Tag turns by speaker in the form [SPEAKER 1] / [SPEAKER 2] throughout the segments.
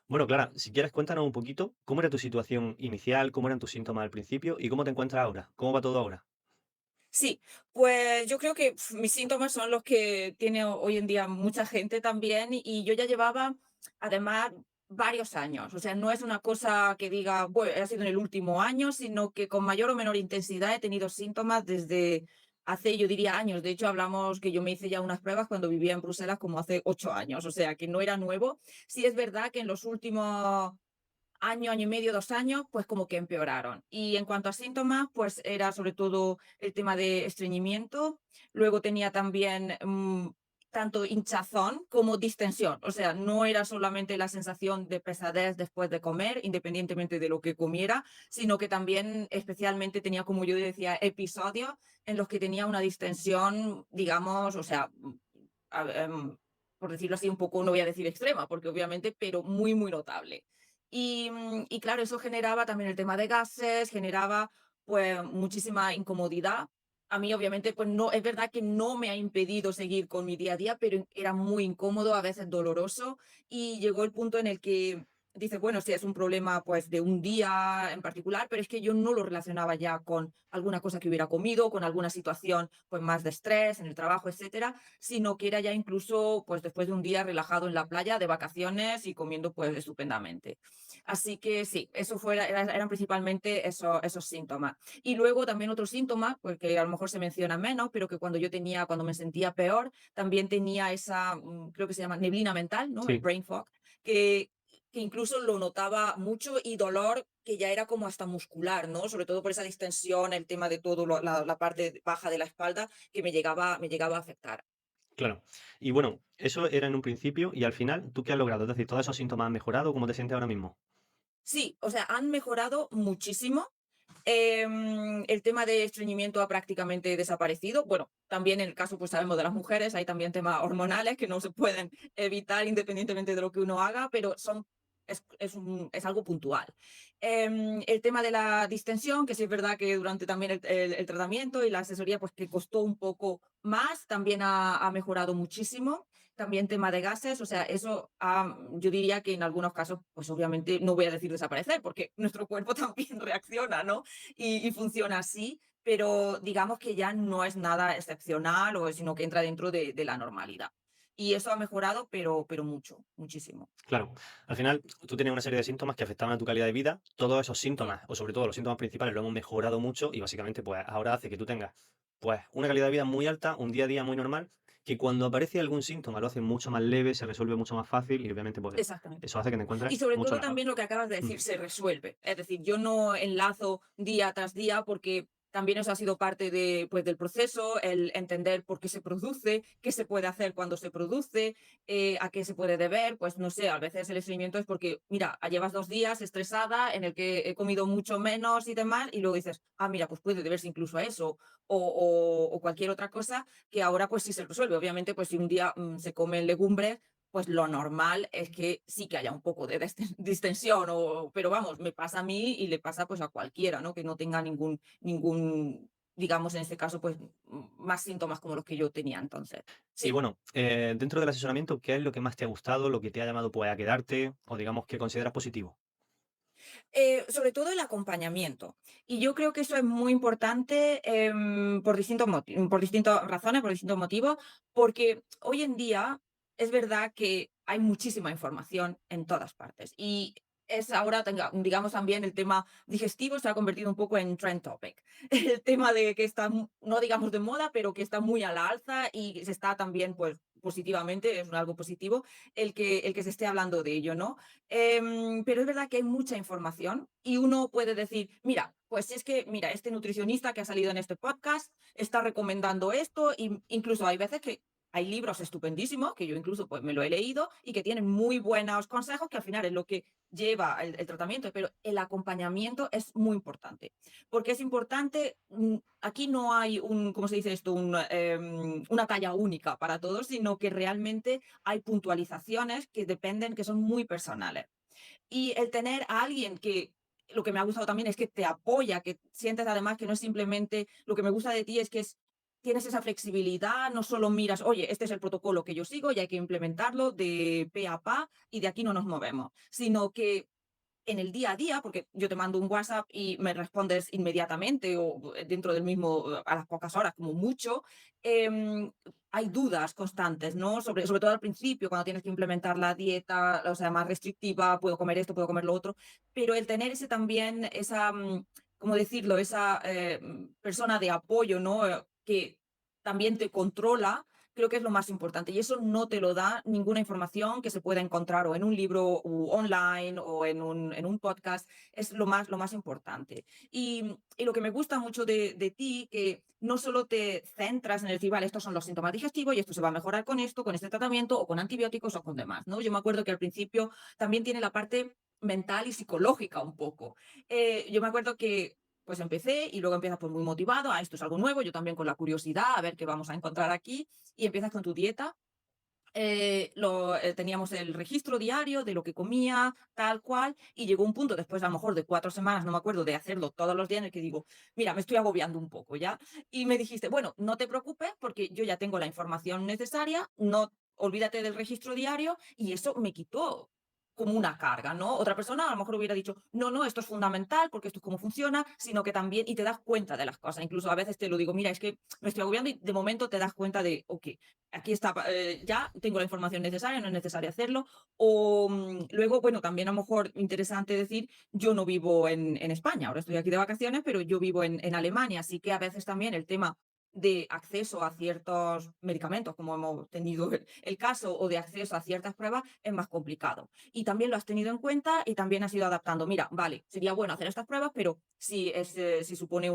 [SPEAKER 1] Bueno, Clara, si quieres cuéntanos un poquito cómo era tu situación inicial, cómo eran tus síntomas al principio y cómo te encuentras ahora. ¿Cómo va todo ahora?
[SPEAKER 2] Sí, pues yo creo que mis síntomas son los que tiene hoy en día mucha gente también y yo ya llevaba además varios años, o sea, no es una cosa que diga, bueno, ha sido en el último año, sino que con mayor o menor intensidad he tenido síntomas desde hace, yo diría, años. De hecho, hablamos que yo me hice ya unas pruebas cuando vivía en Bruselas como hace 8 años, o sea, que no era nuevo. Sí es verdad que en los últimos año, año y medio, 2 años, pues como que empeoraron. Y en cuanto a síntomas, pues era sobre todo el tema de estreñimiento. Luego tenía también, tanto hinchazón como distensión. O sea, no era solamente la sensación de pesadez después de comer, independientemente de lo que comiera, sino que también especialmente tenía, como yo decía, episodios en los que tenía una distensión, digamos, o sea, a por decirlo así, un poco, no voy a decir extrema, porque obviamente, pero muy, muy notable. Y claro, eso generaba también el tema de gases, generaba, pues, muchísima incomodidad. A mí, obviamente, pues no es verdad que no me ha impedido seguir con mi día a día, pero era muy incómodo, a veces doloroso, y llegó el punto en el que dices, bueno, sí, es un problema, pues, de un día en particular, pero es que yo no lo relacionaba ya con alguna cosa que hubiera comido, con alguna situación, pues, más de estrés en el trabajo, etcétera, sino que era ya incluso, pues, después de un día relajado en la playa, de vacaciones y comiendo, pues, estupendamente. Así que sí, eso eran principalmente esos síntomas. Y luego también otro síntoma, pues que a lo mejor se menciona menos, pero que cuando me sentía peor, también tenía esa, creo que se llama neblina mental, ¿no? El
[SPEAKER 1] Sí,
[SPEAKER 2] brain fog, que, que incluso lo notaba mucho y dolor que ya era como hasta muscular, ¿no? Sobre todo por esa distensión, el tema de todo, la parte baja de la espalda, que me llegaba a afectar.
[SPEAKER 1] claro. Y bueno, eso era en un principio y al final, ¿tú qué has logrado? Es decir, ¿todos esos síntomas han mejorado? ¿Cómo te sientes ahora mismo?
[SPEAKER 2] Sí, o sea, han mejorado muchísimo. El tema de estreñimiento ha prácticamente desaparecido. Bueno, también en el caso, pues sabemos de las mujeres, hay también temas hormonales que no se pueden evitar independientemente de lo que uno haga, pero es algo puntual. El tema de la distensión, que sí es verdad que durante también el tratamiento y la asesoría, pues que costó un poco más, también ha mejorado muchísimo. También tema de gases, o sea, eso yo diría que en algunos casos, pues obviamente no voy a decir desaparecer, porque nuestro cuerpo también reacciona, ¿no? Y funciona así, pero digamos que ya no es nada excepcional, sino que entra dentro de la normalidad. Y eso ha mejorado, pero mucho, muchísimo.
[SPEAKER 1] Claro, al final tú tenías una serie de síntomas que afectaban a tu calidad de vida. Todos esos
[SPEAKER 2] Mm.
[SPEAKER 1] síntomas, o sobre todo los síntomas principales, lo hemos mejorado mucho y básicamente pues ahora hace que tú tengas pues una calidad de vida muy alta, un día a día muy normal, que cuando aparece algún síntoma lo hace mucho más leve, se resuelve mucho más fácil y obviamente pues
[SPEAKER 2] Exactamente.
[SPEAKER 1] eso hace que te encuentres
[SPEAKER 2] Y sobre
[SPEAKER 1] mucho
[SPEAKER 2] todo
[SPEAKER 1] mejor.
[SPEAKER 2] también lo que acabas de
[SPEAKER 1] Mm.
[SPEAKER 2] decir, se resuelve. Es decir, yo no enlazo día tras día porque también eso ha sido parte pues, del proceso, el entender por qué se produce, qué se puede hacer cuando se produce, a qué se puede deber. Pues no sé, a veces el estreñimiento es porque, mira, llevas 2 días estresada en el que he comido mucho menos y demás, y luego dices, mira, pues puede deberse incluso a eso o cualquier otra cosa que ahora pues sí se resuelve. Obviamente, pues si un día se comen legumbres, pues lo normal es que sí que haya un poco de distensión, pero vamos, me pasa a mí y le pasa pues a cualquiera, ¿no? Que no tenga ningún, digamos en este caso, pues más síntomas como los que yo tenía entonces.
[SPEAKER 1] Y
[SPEAKER 2] Sí.
[SPEAKER 1] bueno, dentro del asesoramiento, ¿qué es lo que más te ha gustado, lo que te ha llamado pues a quedarte o digamos que consideras positivo?
[SPEAKER 2] Sobre todo el acompañamiento. Y yo creo que eso es muy importante por distintas razones, por distintos motivos, porque hoy en día es verdad que hay muchísima información en todas partes. Y es ahora, digamos, también el tema digestivo se ha convertido un poco en trend topic. El tema de que está, no digamos de moda, pero que está muy a la alza y se está también, pues, positivamente, es algo positivo, el que se esté hablando de ello, ¿no? Pero es verdad que hay mucha información y uno puede decir, mira, pues si es que, mira, este nutricionista que ha salido en este podcast está recomendando esto, y incluso hay veces que hay libros estupendísimos, que yo incluso pues me lo he leído y que tienen muy buenos consejos, que al final es lo que lleva el tratamiento, pero el acompañamiento es muy importante, porque es importante, aquí no hay ¿cómo se dice esto? Una talla única para todos, sino que realmente hay puntualizaciones que dependen, que son muy personales. Y el tener a alguien que lo que me ha gustado también es que te apoya, que sientes además que no es simplemente lo que me gusta de ti es que es tienes esa flexibilidad, no solo miras, oye, este es el protocolo que yo sigo y hay que implementarlo de pe a pa y de aquí no nos movemos, sino que en el día a día, porque yo te mando un WhatsApp y me respondes inmediatamente o dentro del mismo, a las pocas horas, como mucho, em, hay dudas constantes, ¿no? Sobre todo al principio, cuando tienes que implementar la dieta, o sea, más restrictiva, puedo comer esto, puedo comer lo otro, pero el tener ese también, esa, ¿cómo decirlo? Esa persona de apoyo, ¿no? Que también te controla, creo que es lo más importante. Y eso no te lo da ninguna información que se pueda encontrar o en un libro u online o en un podcast. Es lo más importante. Y lo que me gusta mucho de ti, que no solo te centras en decir, vale, estos son los síntomas digestivos y esto se va a mejorar con esto, con este tratamiento o con antibióticos o con demás, ¿no? Yo me acuerdo que al principio también tiene la parte mental y psicológica un poco. Yo me acuerdo que pues empecé y luego empiezas pues muy motivado, esto es algo nuevo, yo también con la curiosidad, a ver qué vamos a encontrar aquí, y empiezas con tu dieta. Teníamos el registro diario de lo que comía, tal cual, y llegó un punto después a lo mejor de 4 semanas, no me acuerdo, de hacerlo todos los días, en el que digo, mira, me estoy agobiando un poco ya. Y me dijiste, bueno, no te preocupes porque yo ya tengo la información necesaria, no olvídate del registro diario, y eso me quitó como una carga, ¿no? Otra persona a lo mejor hubiera dicho, no, no, esto es fundamental porque esto es cómo funciona, sino que también, y te das cuenta de las cosas. Incluso a veces te lo digo, mira, es que me estoy agobiando y de momento te das cuenta de, ok, aquí está, ya tengo la información necesaria, no es necesario hacerlo. O luego, bueno, también a lo mejor interesante decir, yo no vivo en España, ahora estoy aquí de vacaciones, pero yo vivo en Alemania, así que a veces también el tema de acceso a ciertos medicamentos, como hemos tenido el caso, o de acceso a ciertas pruebas, es más complicado. Y también lo has tenido en cuenta y también has ido adaptando. Mira, vale, sería bueno hacer estas pruebas, pero si supone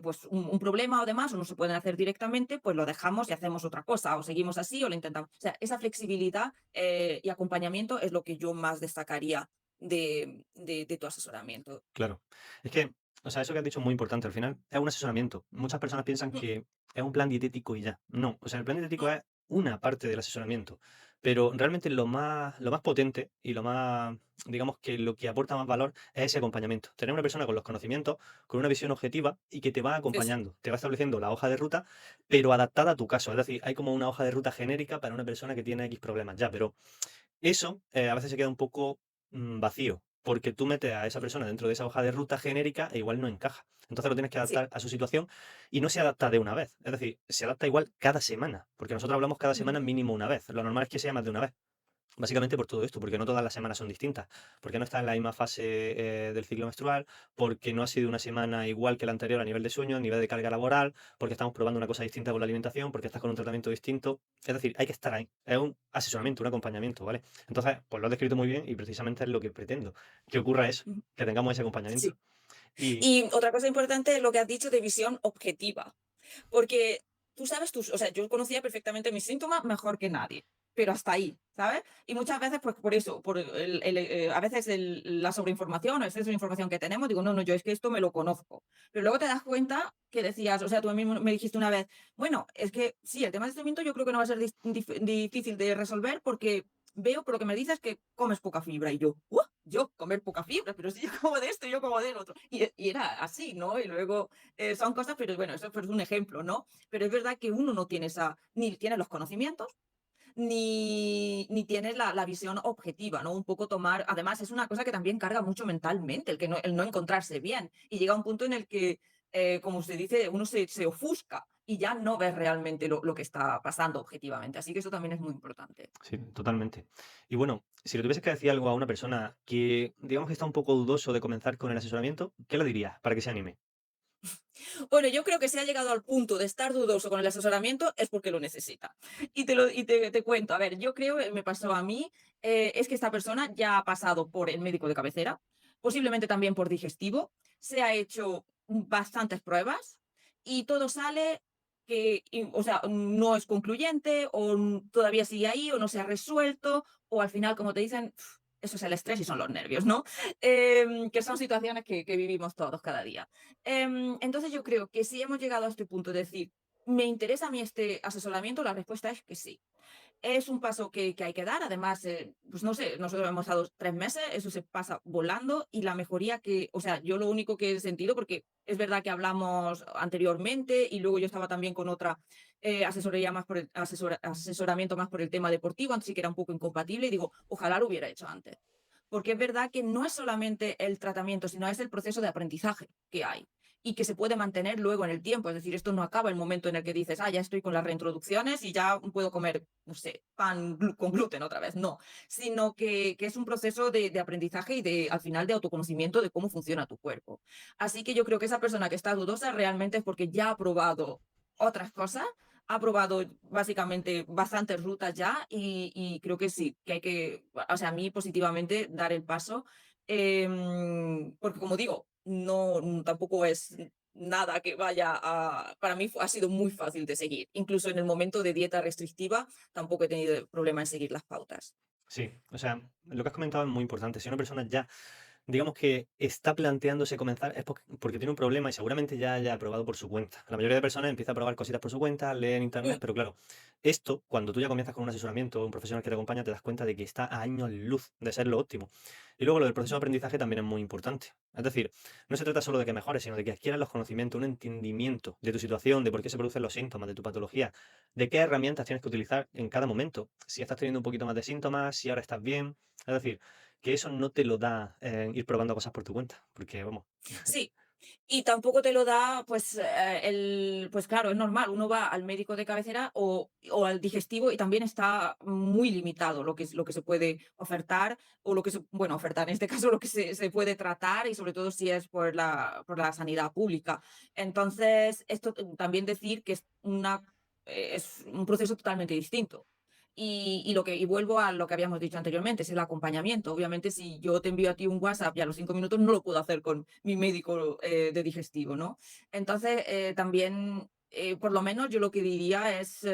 [SPEAKER 2] pues un problema o demás, o no se pueden hacer directamente, pues lo dejamos y hacemos otra cosa, o seguimos así o lo intentamos. O sea, esa flexibilidad y acompañamiento es lo que yo más destacaría de tu asesoramiento.
[SPEAKER 1] Claro. Es que, o sea, eso que has dicho es muy importante. Al final es un asesoramiento. Muchas personas piensan
[SPEAKER 2] Mm,
[SPEAKER 1] que es un plan dietético y ya. No, o sea, el plan dietético
[SPEAKER 2] mm,
[SPEAKER 1] es una parte del asesoramiento. Pero realmente lo más potente y lo más, digamos que lo que aporta más valor es ese acompañamiento. Tener una persona con los conocimientos, con una visión objetiva y que te va
[SPEAKER 2] eso.
[SPEAKER 1] acompañando, te va estableciendo la hoja de ruta, pero adaptada a tu caso. Es decir, hay como una hoja de ruta genérica para una persona que tiene X problemas ya, pero eso, a veces se queda un poco, vacío, porque tú metes a esa persona dentro de esa hoja de ruta genérica e igual no encaja. Entonces lo tienes que
[SPEAKER 2] Sí.
[SPEAKER 1] adaptar a su situación y no se adapta de una vez. Es decir, se adapta igual cada semana, porque nosotros hablamos cada
[SPEAKER 2] Ujú.
[SPEAKER 1] semana mínimo una vez. Lo normal es que sea más de una vez. Básicamente por todo esto, porque no todas las semanas son distintas, porque no está en la misma fase del ciclo menstrual, porque no ha sido una semana igual que la anterior a nivel de sueño, a nivel de carga laboral, porque estamos probando una cosa distinta con la alimentación, porque estás con un tratamiento distinto. Es decir, hay que estar ahí. Es un asesoramiento, un acompañamiento, ¿vale? Entonces, pues lo has descrito muy bien y precisamente es lo que pretendo, que ocurra eso,
[SPEAKER 2] Ujú.
[SPEAKER 1] que tengamos ese acompañamiento.
[SPEAKER 2] Sí.
[SPEAKER 1] Y
[SPEAKER 2] Y otra cosa importante es lo que has dicho de visión objetiva. Porque tú sabes o sea, yo conocía perfectamente mis síntomas mejor que nadie, pero hasta ahí, ¿sabes? Y muchas veces, pues por eso, por a veces la sobreinformación o exceso de información que tenemos, digo, no, no, yo es que esto me lo conozco. Pero luego te das cuenta que decías, o sea, tú mismo me dijiste una vez, bueno, es que sí, el tema de estreñimiento yo creo que no va a ser difícil de resolver porque veo por lo que me dices que comes poca fibra y yo, yo comer poca fibra, pero si yo como de esto, yo como del otro. Y era así, ¿no? Y luego son cosas, pero bueno, eso es un ejemplo, ¿no? Pero es verdad que uno no tiene ni tiene los conocimientos, ni tienes la visión objetiva, ¿no? Un poco tomar, además es una cosa que también carga mucho mentalmente, el no encontrarse bien. Y llega un punto en el que, como se dice, uno se ofusca y ya no ves realmente lo que está pasando objetivamente. Así que eso también es muy importante.
[SPEAKER 1] sí, totalmente. Y bueno, si le tuvieses que decir algo a una persona que, digamos que está un poco dudoso de comenzar con el asesoramiento, ¿qué le dirías para que se anime?
[SPEAKER 2] Bueno, yo creo que si ha llegado al punto de estar dudoso con el asesoramiento es porque lo necesita. Y te cuento, a ver, yo creo, me pasó a mí, es que esta persona ya ha pasado por el médico de cabecera, posiblemente también por digestivo, se ha hecho bastantes pruebas y todo sale o sea, no es concluyente o todavía sigue ahí o no se ha resuelto o al final, como te dicen, eso es el estrés y son los nervios, ¿no? Que son situaciones que vivimos todos cada día. Entonces yo creo que si hemos llegado a este punto de decir, ¿me interesa a mí este asesoramiento? La respuesta es que sí. es un paso que hay que dar. Además, pues no sé, nosotros hemos dado 3 meses, eso se pasa volando y la mejoría que, o sea, yo lo único que he sentido, porque es verdad que hablamos anteriormente y luego yo estaba también con otra asesoría más por el asesoramiento más por el tema deportivo, antes sí que era un poco incompatible y digo, ojalá lo hubiera hecho antes. Porque es verdad que no es solamente el tratamiento, sino es el proceso de aprendizaje que hay y que se puede mantener luego en el tiempo. Es decir, esto no acaba el momento en el que dices, ya estoy con las reintroducciones y ya puedo comer, no sé, pan con gluten otra vez. No, sino que es un proceso de aprendizaje y al final de autoconocimiento de cómo funciona tu cuerpo. Así que yo creo que esa persona que está dudosa realmente es porque ya ha probado otras cosas, ha probado básicamente bastantes rutas ya y creo que sí, que hay que, o sea, a mí positivamente dar el paso, porque como digo, no, tampoco es nada que vaya a, para mí ha sido muy fácil de seguir. Incluso en el momento de dieta restrictiva tampoco he tenido problema en seguir las pautas.
[SPEAKER 1] Sí, o sea, lo que has comentado es muy importante. Si una persona ya, digamos que está planteándose comenzar, es porque tiene un problema y seguramente ya haya probado por su cuenta. La mayoría de personas empieza a probar cositas por su cuenta, lee en internet,
[SPEAKER 2] Mm,
[SPEAKER 1] pero claro, esto, cuando tú ya comienzas con un asesoramiento, un profesional que te acompaña, te das cuenta de que está a años luz de ser lo óptimo. Y luego lo del proceso de aprendizaje también es muy importante. Es decir, no se trata solo de que mejores, sino de que adquieras los conocimientos, un entendimiento de tu situación, de por qué se producen los síntomas, de tu patología, de qué herramientas tienes que utilizar en cada momento. Si estás teniendo un poquito más de síntomas, si ahora estás bien. Es decir, que eso no te lo da ir probando cosas por tu cuenta, porque vamos,
[SPEAKER 2] sí, y tampoco te lo da, pues, pues claro, es normal, uno va al médico de cabecera o al digestivo y también está muy limitado lo que se puede ofertar o lo que se, bueno, ofertar en este caso lo que se puede tratar y sobre todo si es por la sanidad pública. Entonces, esto también decir que es un proceso totalmente distinto. Y vuelvo a lo que habíamos dicho anteriormente, es el acompañamiento. Obviamente, si yo te envío a ti un WhatsApp y a los 5 minutos no lo puedo hacer con mi médico de digestivo, ¿no? Entonces, también, por lo menos yo lo que diría es,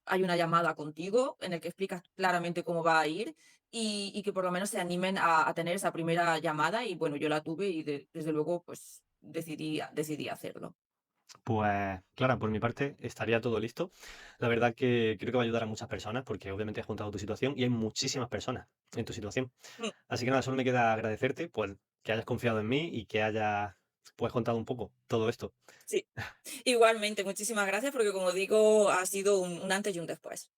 [SPEAKER 2] hay una llamada contigo en el que explicas claramente cómo va a ir y que por lo menos se animen a tener esa primera llamada y bueno, yo la tuve y desde luego pues decidí hacerlo.
[SPEAKER 1] pues claro, por mi parte estaría todo listo. La verdad que creo que va a ayudar a muchas personas, porque obviamente has contado tu situación y hay muchísimas personas en tu situación.
[SPEAKER 2] Mm,
[SPEAKER 1] Así que nada, solo me queda agradecerte pues que hayas confiado en mí y que hayas pues contado un poco todo esto.
[SPEAKER 2] sí, igualmente, muchísimas gracias porque como digo, ha sido un antes y un después.